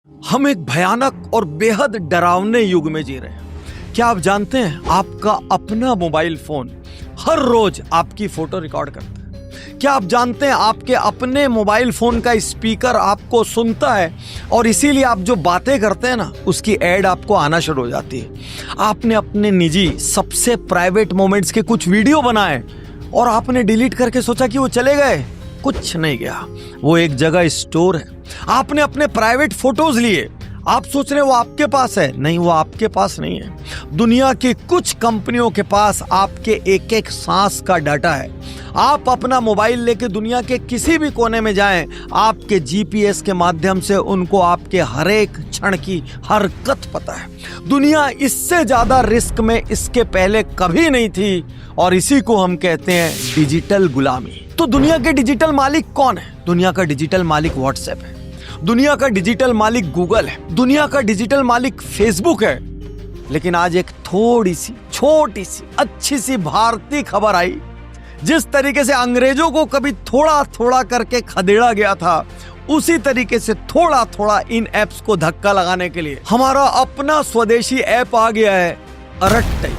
हम एक भयानक और बेहद डरावने युग में जी रहे हैं। क्या आप जानते हैं आपका अपना मोबाइल फोन हर रोज आपकी फोटो रिकॉर्ड करता है? क्या आप जानते हैं आपके अपने मोबाइल फोन का स्पीकर आपको सुनता है और इसीलिए आप जो बातें करते हैं ना उसकी ऐड आपको आना शुरू हो जाती है। आपने अपने निजी सबसे प्राइवेट मोमेंट्स के कुछ वीडियो बनाए और आपने डिलीट करके सोचा कि वो चले गए। कुछ नहीं गया, वो एक जगह स्टोर है। आपने अपने प्राइवेट फोटोज लिए, आप सोच रहे हो वो आपके पास है, नहीं वो आपके पास नहीं है। दुनिया की कुछ कंपनियों के पास आपके एक एक सांस का डाटा है। आप अपना मोबाइल लेके दुनिया के किसी भी कोने में जाएं, आपके जीपीएस के माध्यम से उनको आपके हर एक क्षण की हरकत पता है। दुनिया इससे ज्यादा रिस्क में इसके पहले कभी नहीं थी और इसी को हम कहते हैं डिजिटल गुलामी। तो दुनिया के डिजिटल मालिक कौन है? दुनिया का डिजिटल मालिक व्हाट्सएप है, दुनिया का डिजिटल मालिक गूगल है, दुनिया का डिजिटल मालिक फेसबुक है। लेकिन आज एक थोड़ी सी छोटी सी अच्छी सी भारतीय खबर आई। जिस तरीके से अंग्रेजों को कभी थोड़ा थोड़ा करके खदेड़ा गया था, उसी तरीके से थोड़ा थोड़ा इन ऐप्स को धक्का लगाने के लिए हमारा अपना स्वदेशी ऐप आ गया है, अरट्टई।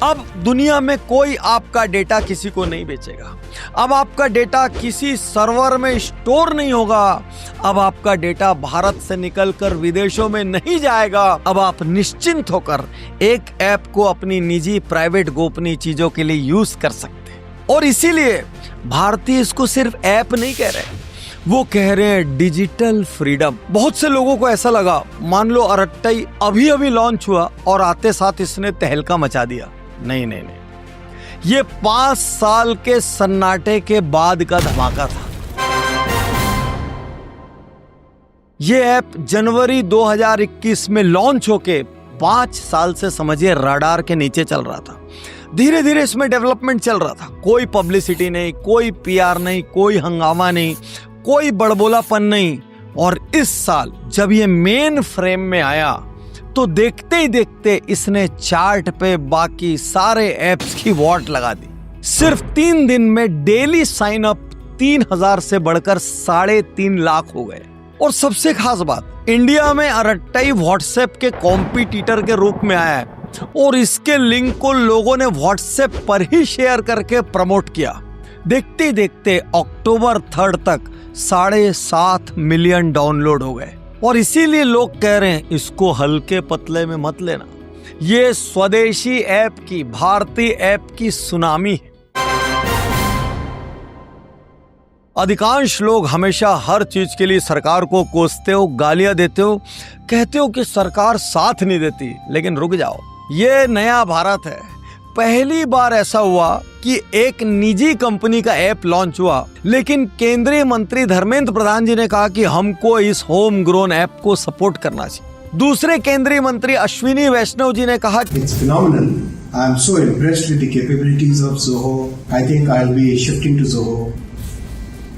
अब दुनिया में कोई आपका डेटा किसी को नहीं बेचेगा। अब आपका डेटा किसी सर्वर में स्टोर नहीं होगा। अब आपका डेटा भारत से निकलकर विदेशों में नहीं जाएगा। अब आप निश्चिंत होकर एक ऐप को अपनी निजी प्राइवेट गोपनीय चीजों के लिए यूज कर सकते हैं। और इसीलिए भारतीय इसको सिर्फ ऐप नहीं कह रहे, वो कह रहे हैं डिजिटल फ्रीडम। बहुत से लोगों को ऐसा लगा मान लो अरट्टई अभी अभी लॉन्च हुआ और आते साथ इसने तहलका मचा दिया। नहीं, ये 5 साल के सन्नाटे के बाद का धमाका था। ये ऐप जनवरी 2021 में लॉन्च होके 5 साल से समझिए रडार के नीचे चल रहा था। धीरे धीरे इसमें डेवलपमेंट चल रहा था। कोई पब्लिसिटी नहीं, कोई पीआर नहीं, कोई हंगामा नहीं, कोई बड़बोलापन नहीं। और इस साल जब ये मेन फ्रेम में आया तो देखते ही देखते इसने चार्ट पे बाकी सारे ऐप्स की वॉट लगा दी। सिर्फ 3 दिन में डेली साइन अप 3000 से बढ़कर 3.5 लाख हो गए। और सबसे खास बात, इंडिया में अरट्टई व्हाट्सएप के कॉम्पिटिटर के रूप में आया है और इसके लिंक को लोगों ने व्हाट्सएप पर ही शेयर करके प्रमोट किया। देखते ही देखते अक्टूबर 3 तक 7.5 मिलियन डाउनलोड हो गए। और इसीलिए लोग कह रहे हैं इसको हल्के पतले में मत लेना। ये स्वदेशी ऐप की, भारतीय ऐप की सुनामी है। अधिकांश लोग हमेशा हर चीज के लिए सरकार को कोसते हो, गालियां देते हो, कहते हो कि सरकार साथ नहीं देती। लेकिन रुक जाओ, ये नया भारत है। पहली बार ऐसा हुआ कि एक निजी कंपनी का ऐप लॉन्च हुआ, लेकिन केंद्रीय मंत्री धर्मेंद्र प्रधान जी ने कहा कि हमको इस होम ग्रोन ऐप को सपोर्ट करना चाहिए। दूसरे केंद्रीय मंत्री अश्विनी वैष्णव जी ने कहा It's phenomenal. I am so impressed with the capabilities of Zoho. I think I'll be shifting to Zoho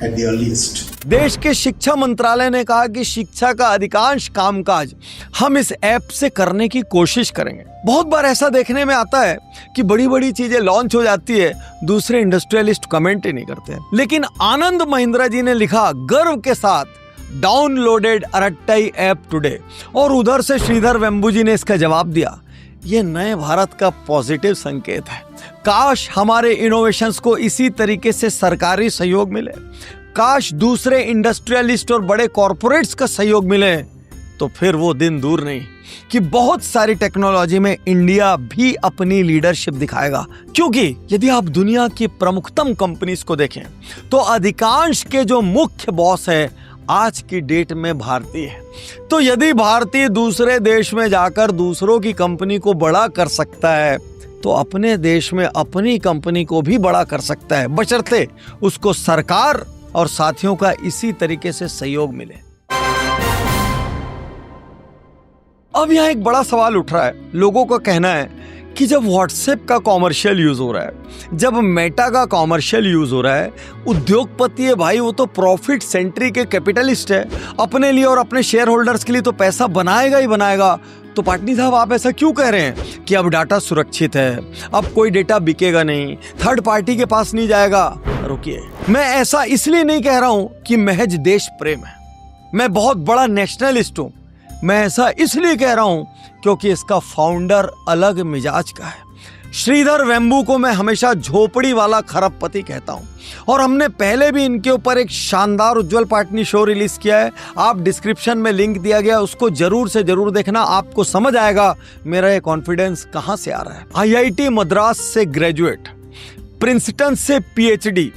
at the earliest. देश के शिक्षा मंत्रालय ने कहा कि शिक्षा का अधिकांश कामकाज हम इस ऐप से करने की कोशिश करेंगे। बहुत बार ऐसा देखने में आता है कि बड़ी बड़ी चीजें लॉन्च हो जाती है, दूसरे इंडस्ट्रियलिस्ट कमेंट ही नहीं करते। लेकिन आनंद महिंद्रा जी ने लिखा गर्व के साथ, डाउनलोडेड अरट्टई ऐप टुडे। और उधर से श्रीधर वेम्बू जी ने इसका जवाब दिया। ये नए भारत का पॉजिटिव संकेत है। काश हमारे इनोवेशंस को इसी तरीके से सरकारी सहयोग मिले, काश दूसरे इंडस्ट्रियलिस्ट और बड़े कॉरपोरेट्स का सहयोग मिले, तो फिर वो दिन दूर नहीं कि बहुत सारी टेक्नोलॉजी में इंडिया भी अपनी लीडरशिप दिखाएगा। क्योंकि यदि आप दुनिया की प्रमुखतम कंपनीज को देखें तो अधिकांश के जो मुख्य बॉस है आज की डेट में भारतीय है। तो यदि भारतीय दूसरे देश में जाकर दूसरों की कंपनी को बड़ा कर सकता है तो अपने देश में अपनी कंपनी को भी बड़ा कर सकता है, बशर्ते उसको सरकार और साथियों का इसी तरीके से सहयोग मिले। अब यहाँ एक बड़ा सवाल उठ रहा है। लोगों का कहना है कि जब व्हाट्सएप का कॉमर्शियल यूज हो रहा है, जब मेटा का कॉमर्शियल यूज हो रहा है, उद्योगपति है भाई, वो तो प्रॉफिट सेंट्रिक के कैपिटलिस्ट है, अपने लिए और अपने शेयर होल्डर्स के लिए तो पैसा बनाएगा ही बनाएगा। तो पाटनी साहब आप ऐसा क्यों कह रहे हैं कि अब डाटा सुरक्षित है, अब कोई डेटा बिकेगा नहीं, थर्ड पार्टी के पास नहीं जाएगा? रुकिए, मैं ऐसा इसलिए नहीं कह रहा हूं कि महज देश प्रेम है, मैं बहुत बड़ा नेशनलिस्ट हूं, मैं ऐसा इसलिए कह रहा हूं क्योंकि इसका फाउंडर अलग मिजाज का है। श्रीधर वेम्बू को मैं हमेशा झोपड़ी वाला खरबपति कहता हूं और हमने पहले भी इनके ऊपर एक शानदार उज्जवल पाटनी शो रिलीज किया है। आप डिस्क्रिप्शन में लिंक दिया गया, उसको जरूर से जरूर देखना, आपको समझ आएगा मेरा ये कॉन्फिडेंस कहां से आ रहा है। आईआईटी मद्रास से ग्रेजुएट, प्रिंसटन से पीएचडी,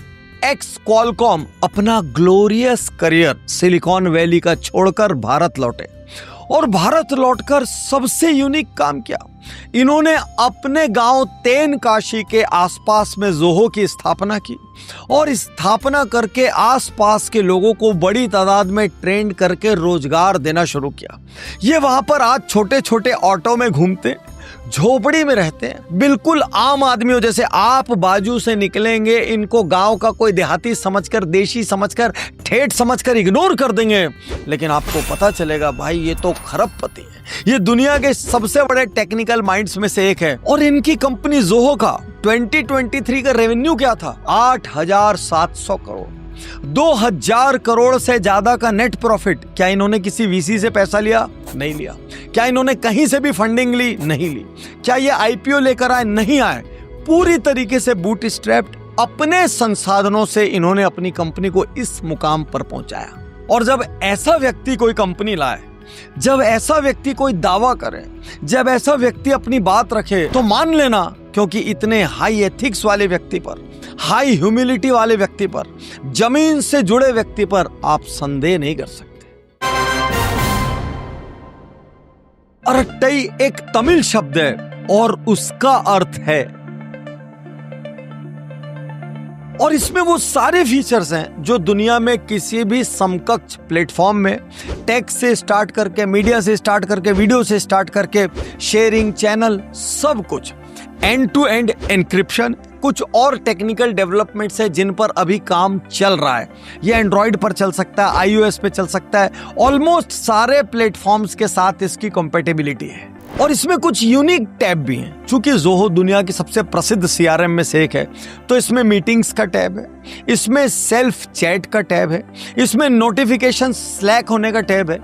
एक्स क्वालकॉम, अपना ग्लोरियस करियर सिलिकॉन वैली का छोड़कर भारत लौटे और भारत लौटकर सबसे यूनिक काम किया। इन्होंने अपने गांव तेनकाशी के आसपास में जोहो की स्थापना की और स्थापना करके आसपास के लोगों को बड़ी तादाद में ट्रेन करके रोजगार देना शुरू किया। ये वहां पर आज छोटे छोटे ऑटो में घूमते, झोपड़ी में रहते हैं, बिल्कुल आम आदमियों जैसे। आप बाजू से निकलेंगे, इनको गांव का कोई देहाती समझकर, देशी समझकर, ठेठ समझकर इग्नोर कर देंगे, लेकिन आपको पता चलेगा भाई ये तो खरबपति है, ये दुनिया के सबसे बड़े टेक्निकल माइंड्स में से एक है। और इनकी कंपनी जोहो का 2023 का रेवेन्यू क्या था? 8,700 करोड़, 2,000 करोड़ से ज्यादा का नेट प्रॉफिट। क्या इन्होंने किसी वीसी से पैसा लिया? नहीं लिया। क्या इन्होंने कहीं से भी फंडिंग ली? नहीं ली। क्या ये आईपीओ लेकर आए? नहीं आए। पूरी तरीके से बूटस्ट्रैप्ड, अपने संसाधनों से इन्होंने अपनी कंपनी को इस मुकाम पर पहुंचाया। और जब ऐसा व्यक्ति कोई कंपनी लाए, जब ऐसा व्यक्ति कोई दावा करे, जब ऐसा व्यक्ति अपनी बात रखे, तो मान लेना, क्योंकि इतने हाई एथिक्स वाले व्यक्ति पर, हाई ह्यूमिलिटी वाले व्यक्ति पर, जमीन से जुड़े व्यक्ति पर आप संदेह नहीं कर सकते। अरट्टई एक तमिल शब्द है और उसका अर्थ है, और इसमें वो सारे फीचर्स हैं जो दुनिया में किसी भी समकक्ष प्लेटफॉर्म में, टेक से स्टार्ट करके, मीडिया से स्टार्ट करके, वीडियो से स्टार्ट करके, शेयरिंग चैनल, सब कुछ, एंड टू एंड एन्क्रिप्शन, कुछ और टेक्निकल डेवलपमेंट्स है जिन पर अभी काम चल रहा है। ये एंड्रॉइड पर चल सकता है, iOS पे चल सकता है, ऑलमोस्ट सारे प्लेटफॉर्म्स के साथ इसकी कंपेटेबिलिटी है। और इसमें कुछ यूनिक टैब भी हैं। चूंकि जोहो दुनिया की सबसे प्रसिद्ध सीआरएम में से एक है, तो इसमें मीटिंग्स का टैब है, इसमें सेल्फ चैट का टैब है, इसमें नोटिफिकेशन स्लैक होने का टैब है,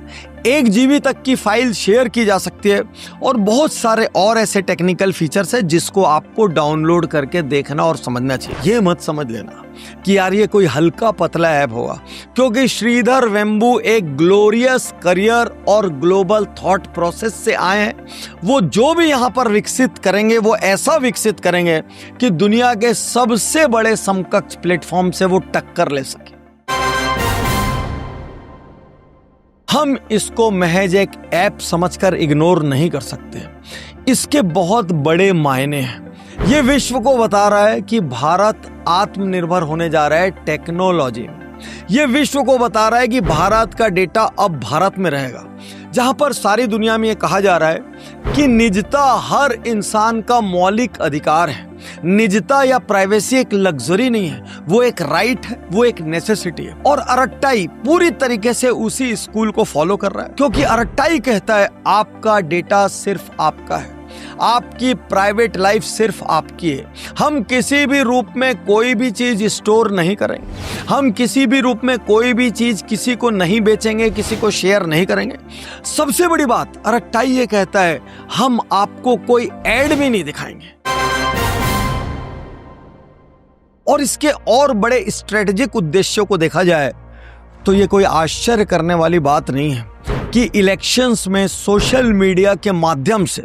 1 GB तक की फाइल शेयर की जा सकती है और बहुत सारे और ऐसे टेक्निकल फीचर्स है जिसको आपको डाउनलोड करके देखना और समझना चाहिए। ये मत समझ लेना कि यार ये कोई हल्का पतला ऐप होगा, क्योंकि श्रीधर वेम्बू एक ग्लोरियस करियर और ग्लोबल थॉट प्रोसेस से आए हैं। वो जो भी यहाँ पर विकसित करेंगे वो ऐसा विकसित करेंगे कि दुनिया के सबसे बड़े समकक्ष प्लेटफॉर्म से वो टक्कर ले सके। हम इसको महज एक ऐप समझकर इग्नोर नहीं कर सकते, इसके बहुत बड़े मायने हैं। ये विश्व को बता रहा है कि भारत आत्मनिर्भर होने जा रहा है टेक्नोलॉजी में। ये विश्व को बता रहा है कि भारत का डेटा अब भारत में रहेगा, जहां पर सारी दुनिया में ये कहा जा रहा है कि निजता हर इंसान का मौलिक अधिकार है। निजता या प्राइवेसी एक लग्जरी नहीं है, वो एक राइट है, वो एक नेसेसिटी है। और अरट्टाई पूरी तरीके से उसी स्कूल को फॉलो कर रहा है, क्योंकि अरट्टाई कहता है आपका डेटा सिर्फ आपका है, आपकी प्राइवेट लाइफ सिर्फ आपकी है। हम किसी भी रूप में कोई भी चीज स्टोर नहीं करेंगे, हम किसी भी रूप में कोई भी चीज किसी को नहीं बेचेंगे, किसी को शेयर नहीं करेंगे। सबसे बड़ी बात अरट्टाई ये कहता है, हम आपको कोई एड भी नहीं दिखाएंगे। और इसके और बड़े स्ट्रेटेजिक उद्देश्यों को देखा जाए तो ये कोई आश्चर्य करने वाली बात नहीं है कि इलेक्शंस में सोशल मीडिया के माध्यम से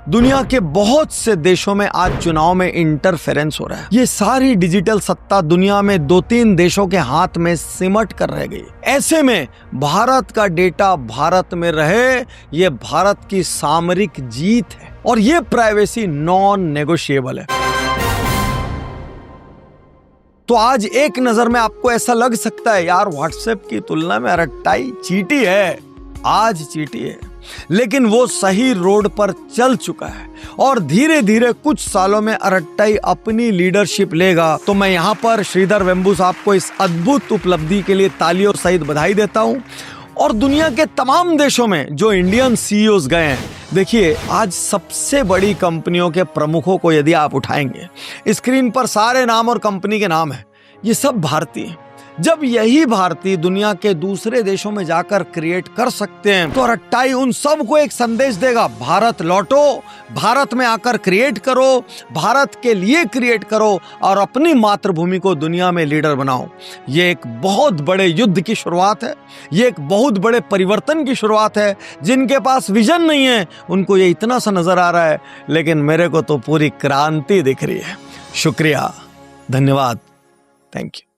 दुनिया के बहुत से देशों में आज चुनाव में इंटरफेरेंस हो रहा है। ये सारी डिजिटल सत्ता दुनिया में 2-3 देशों के हाथ में सिमट कर रह गई। ऐसे में भारत का डेटा भारत में रहे, ये भारत की सामरिक जीत है और ये प्राइवेसी नॉन नेगोशिएबल है। तो आज एक नजर में आपको ऐसा लग सकता है यार व्हाट्सएप की तुलना में अरट्टाई चीटी है, आज चीटी है, लेकिन वो सही रोड पर चल चुका है और धीरे धीरे कुछ सालों में अरट्टाई अपनी लीडरशिप लेगा। तो मैं यहाँ पर श्रीधर वेम्बू साहब को इस अद्भुत उपलब्धि के लिए तालियों सहित बधाई देता हूँ। और दुनिया के तमाम देशों में जो इंडियन सीईओज गए हैं, देखिए आज सबसे बड़ी कंपनियों के प्रमुखों को यदि आप उठाएंगे, स्क्रीन पर सारे नाम और कंपनी के नाम है, ये सब भारतीय हैं। जब यही भारतीय दुनिया के दूसरे देशों में जाकर क्रिएट कर सकते हैं तो रट्टाई उन सबको एक संदेश देगा, भारत लौटो, भारत में आकर क्रिएट करो, भारत के लिए क्रिएट करो और अपनी मातृभूमि को दुनिया में लीडर बनाओ। ये एक बहुत बड़े युद्ध की शुरुआत है, ये एक बहुत बड़े परिवर्तन की शुरुआत है। जिनके पास विजन नहीं है उनको ये इतना सा नजर आ रहा है, लेकिन मेरे को तो पूरी क्रांति दिख रही है। शुक्रिया, धन्यवाद, थैंक यू।